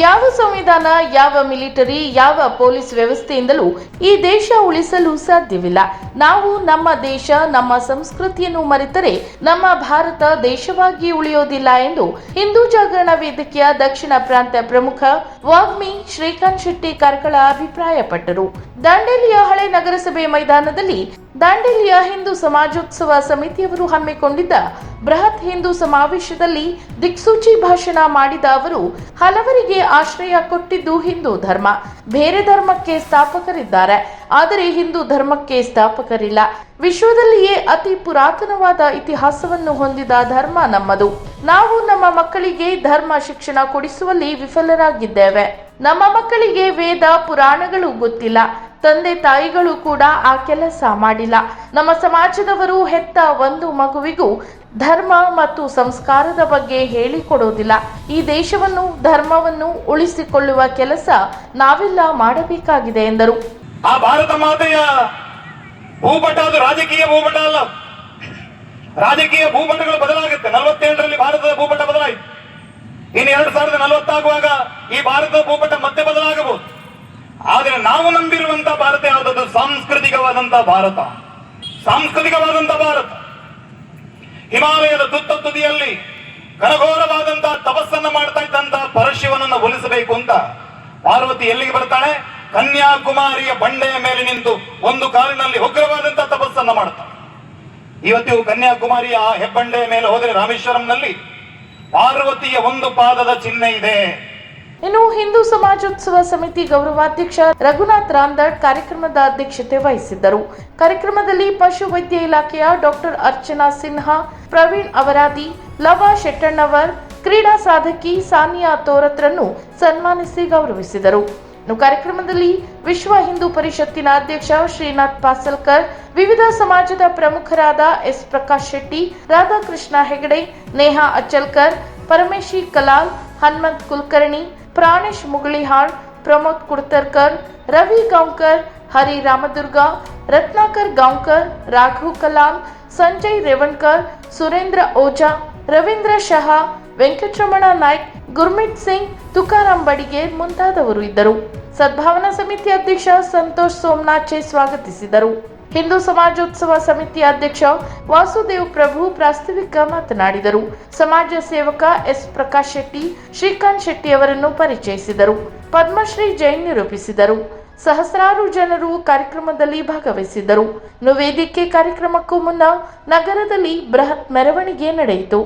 ಯಾವ ಸಂವಿಧಾನ, ಯಾವ ಮಿಲಿಟರಿ, ಯಾವ ಪೊಲೀಸ್ ವ್ಯವಸ್ಥೆಯಿಂದಲೂ ಈ ದೇಶ ಉಳಿಸಲು ಸಾಧ್ಯವಿಲ್ಲ. ನಾವು ನಮ್ಮ ದೇಶ, ನಮ್ಮ ಸಂಸ್ಕೃತಿಯನ್ನು ಮರೆತರೆ ನಮ್ಮ ಭಾರತ ದೇಶವಾಗಿ ಉಳಿಯೋದಿಲ್ಲ ಎಂದು ಹಿಂದೂ ಜಾಗರಣ ವೇದಿಕೆಯ ದಕ್ಷಿಣ ಪ್ರಾಂತ್ಯ ಪ್ರಮುಖ ವಾಗ್ಮಿ ಶ್ರೀಕಾಂತ್ ಶೆಟ್ಟಿ ಕಾರ್ಕಳ ಅಭಿಪ್ರಾಯಪಟ್ಟರು. ದಾಂಡೇಲಿಯ ಹಳೆ ನಗರಸಭೆ ಮೈದಾನದಲ್ಲಿ ದಾಂಡೇಲಿಯ ಹಿಂದೂ ಸಮಾಜೋತ್ಸವ ಸಮಿತಿಯವರು ಹಮ್ಮಿಕೊಂಡಿದ್ದ ಬೃಹತ್ ಹಿಂದೂ ಸಮಾವೇಶದಲ್ಲಿ ದಿಕ್ಸೂಚಿ ಭಾಷಣ ಮಾಡಿದ ಅವರು, ಹಲವರಿಗೆ ಆಶ್ರಯ ಕೊಟ್ಟಿದ್ದು ಹಿಂದೂ ಧರ್ಮ. ಬೇರೆ ಧರ್ಮಕ್ಕೆ ಸ್ಥಾಪಕರಿದ್ದಾರೆ, ಆದರೆ ಹಿಂದೂ ಧರ್ಮಕ್ಕೆ ಸ್ಥಾಪಕರಿಲ್ಲ. ವಿಶ್ವದಲ್ಲಿಯೇ ಅತಿ ಪುರಾತನವಾದ ಇತಿಹಾಸವನ್ನು ಹೊಂದಿದ ಧರ್ಮ ನಮ್ಮದು. ನಾವು ನಮ್ಮ ಮಕ್ಕಳಿಗೆ ಧರ್ಮ ಶಿಕ್ಷಣ ಕೊಡಿಸುವಲ್ಲಿ ವಿಫಲರಾಗಿದ್ದೇವೆ. ನಮ್ಮ ಮಕ್ಕಳಿಗೆ ವೇದ ಪುರಾಣಗಳು ಗೊತ್ತಿಲ್ಲ. ತಂದೆ ತಾಯಿಗಳು ಕೂಡ ಆ ಕೆಲಸ ಮಾಡಿಲ್ಲ. ನಮ್ಮ ಸಮಾಜದವರು ಹೆತ್ತ ಒಂದು ಮಗುವಿಗೂ ಧರ್ಮ ಮತ್ತು ಸಂಸ್ಕಾರದ ಬಗ್ಗೆ ಹೇಳಿಕೊಡೋದಿಲ್ಲ. ಈ ದೇಶವನ್ನು, ಧರ್ಮವನ್ನು ಉಳಿಸಿಕೊಳ್ಳುವ ಕೆಲಸ ನಾವೆಲ್ಲ ಮಾಡಬೇಕಾಗಿದೆ ಎಂದರು. ಆ ಭಾರತ ಮಾತೆಯ ಭೂಪಟ ಅದು ರಾಜಕೀಯ ಭೂಪಟ ಅಲ್ಲ. ರಾಜಕೀಯ ಭೂಪಟಗಳು ಬದಲಾಗುತ್ತೆ. 47ರಲ್ಲಿ ಭಾರತದ ಭೂಪಟ ಬದಲಾಯಿತು. ಇನ್ನು 2040 ಆಗುವಾಗ ಈ ಭಾರತದ ಭೂಪಟ ಮತ್ತೆ ಬದಲಾಗಬಹುದು. ಆದರೆ ನಾವು ನಂಬಿರುವಂತಹ ಭಾರತ ಯಾವುದಾದ್ರು ಸಾಂಸ್ಕೃತಿಕವಾದಂತಹ ಭಾರತ. ಸಾಂಸ್ಕೃತಿಕವಾದಂತಹ ಭಾರತ ಹಿಮಾಲಯದ ತುದಿಯಲ್ಲಿ ಘನಘೋರವಾದಂತಹ ತಪಸ್ಸನ್ನ ಮಾಡ್ತಾ ಇದ್ದಂತಹ ಪರಶಿವನನ್ನು ಒಲಿಸಬೇಕು ಅಂತ ಪಾರ್ವತಿ ಎಲ್ಲಿಗೆ ಬರ್ತಾಳೆ? ಕನ್ಯಾಕುಮಾರಿಯ ಬಂಡೆಯ ಮೇಲೆ ನಿಂತು ಒಂದು ಕಾಲಿನಲ್ಲಿ ಉಗ್ರವಾದಂತಹ ತಪಸ್ಸನ್ನ ಮಾಡ್ತಾಳೆ. ಇವತ್ತು ಕನ್ಯಾಕುಮಾರಿಯ ಹೆಬ್ಬಂಡೆಯ ಮೇಲೆ ಹೋದರೆ ರಾಮೇಶ್ವರಂನಲ್ಲಿ ಪಾರ್ವತಿಯ ಒಂದು ಪಾದದ ಚಿಹ್ನೆ ಇದೆ. ಇನ್ನು ಹಿಂದೂ ಸಮಾಜೋತ್ಸವ ಸಮಿತಿ ಗೌರವಾಧ್ಯಕ್ಷ ರಘುನಾಥ್ ರಾಂದಡ್ ಕಾರ್ಯಕ್ರಮದ ಅಧ್ಯಕ್ಷತೆ ವಹಿಸಿದ್ದರು. ಕಾರ್ಯಕ್ರಮದಲ್ಲಿ ಪಶು ವೈದ್ಯ ಇಲಾಖೆಯ ಡಾಕ್ಟರ್ ಅರ್ಚನಾ ಸಿನ್ಹಾ, ಪ್ರವೀಣ್ ಅವರಾದಿ, ಲವ ಶೆಟ್ಟಣ್ಣವರ್, ಕ್ರೀಡಾ ಸಾಧಕಿ ಸಾನಿಯಾ ತೋರತ್ರನ್ನು ಸನ್ಮಾನಿಸಿ ಗೌರವಿಸಿದರು. ಇನ್ನು ಕಾರ್ಯಕ್ರಮದಲ್ಲಿ ವಿಶ್ವ ಹಿಂದೂ ಪರಿಷತ್ತಿನ ಅಧ್ಯಕ್ಷ ಶ್ರೀನಾಥ್ ಪಾಸಲ್ಕರ್, ವಿವಿಧ ಸಮಾಜದ ಪ್ರಮುಖರಾದ ಎಸ್ ಪ್ರಕಾಶ್ ಶೆಟ್ಟಿ, ರಾಧಾಕೃಷ್ಣ ಹೆಗಡೆ, ನೇಹಾ ಅಚಲ್ಕರ್, ಪರಮೇಶಿ ಕಲಾಲ್, ಹನುಮಂತ್ ಕುಲಕರ್ಣಿ, ಪ್ರಾಣೇಶ್ ಮುಗಳಿಹಾಳ್, ಪ್ರಮೋದ್ ಕುಡ್ತರ್ಕರ್, ರವಿ ಗಾಂವ್ಕರ್, ಹರಿ ರಾಮದುರ್ಗ, ರತ್ನಾಕರ್ ಗಾಂವ್ಕರ್, ರಾಘವ್ ಕಲಾಲ್, ಸಂಜಯ್ ರೇವಣ್ಕರ್, ಸುರೇಂದ್ರ ಓಜಾ, ರವೀಂದ್ರ ಶಹಾ, ವೆಂಕಟರಮಣ ನಾಯ್ಕ್, ಗುರ್ಮಿತ್ ಸಿಂಗ್, ತುಕಾರಾಮ್ ಬಡಿಗೇರ್ ಮುಂತಾದವರು ಇದ್ದರು. ಸದ್ಭಾವನಾ ಸಮಿತಿ ಅಧ್ಯಕ್ಷ ಸಂತೋಷ್ ಸೋಮನಾಥೆ ಸ್ವಾಗತಿಸಿದರು. ಹಿಂದೂ ಸಮಾಜೋತ್ಸವ ಸಮಿತಿ ಅಧ್ಯಕ್ಷ ವಾಸುದೇವ್ ಪ್ರಭು ಪ್ರಾಸ್ತಾವಿಕ ಮಾತನಾಡಿದರು. ಸಮಾಜ ಸೇವಕ ಎಸ್ ಪ್ರಕಾಶ್ ಶೆಟ್ಟಿ, ಶ್ರೀಕಾಂತ್ ಶೆಟ್ಟಿ ಅವರನ್ನು ಪರಿಚಯಿಸಿದರು. ಪದ್ಮಶ್ರೀ ಜೈನ್ ನಿರೂಪಿಸಿದರು. ಸಹಸ್ರಾರು ಜನರು ಕಾರ್ಯಕ್ರಮದಲ್ಲಿ ಭಾಗವಹಿಸಿದ್ದರು. ವೇದಿಕೆ ಕಾರ್ಯಕ್ರಮಕ್ಕೂ ಮುನ್ನ ನಗರದಲ್ಲಿ ಬೃಹತ್ ಮೆರವಣಿಗೆ ನಡೆಯಿತು.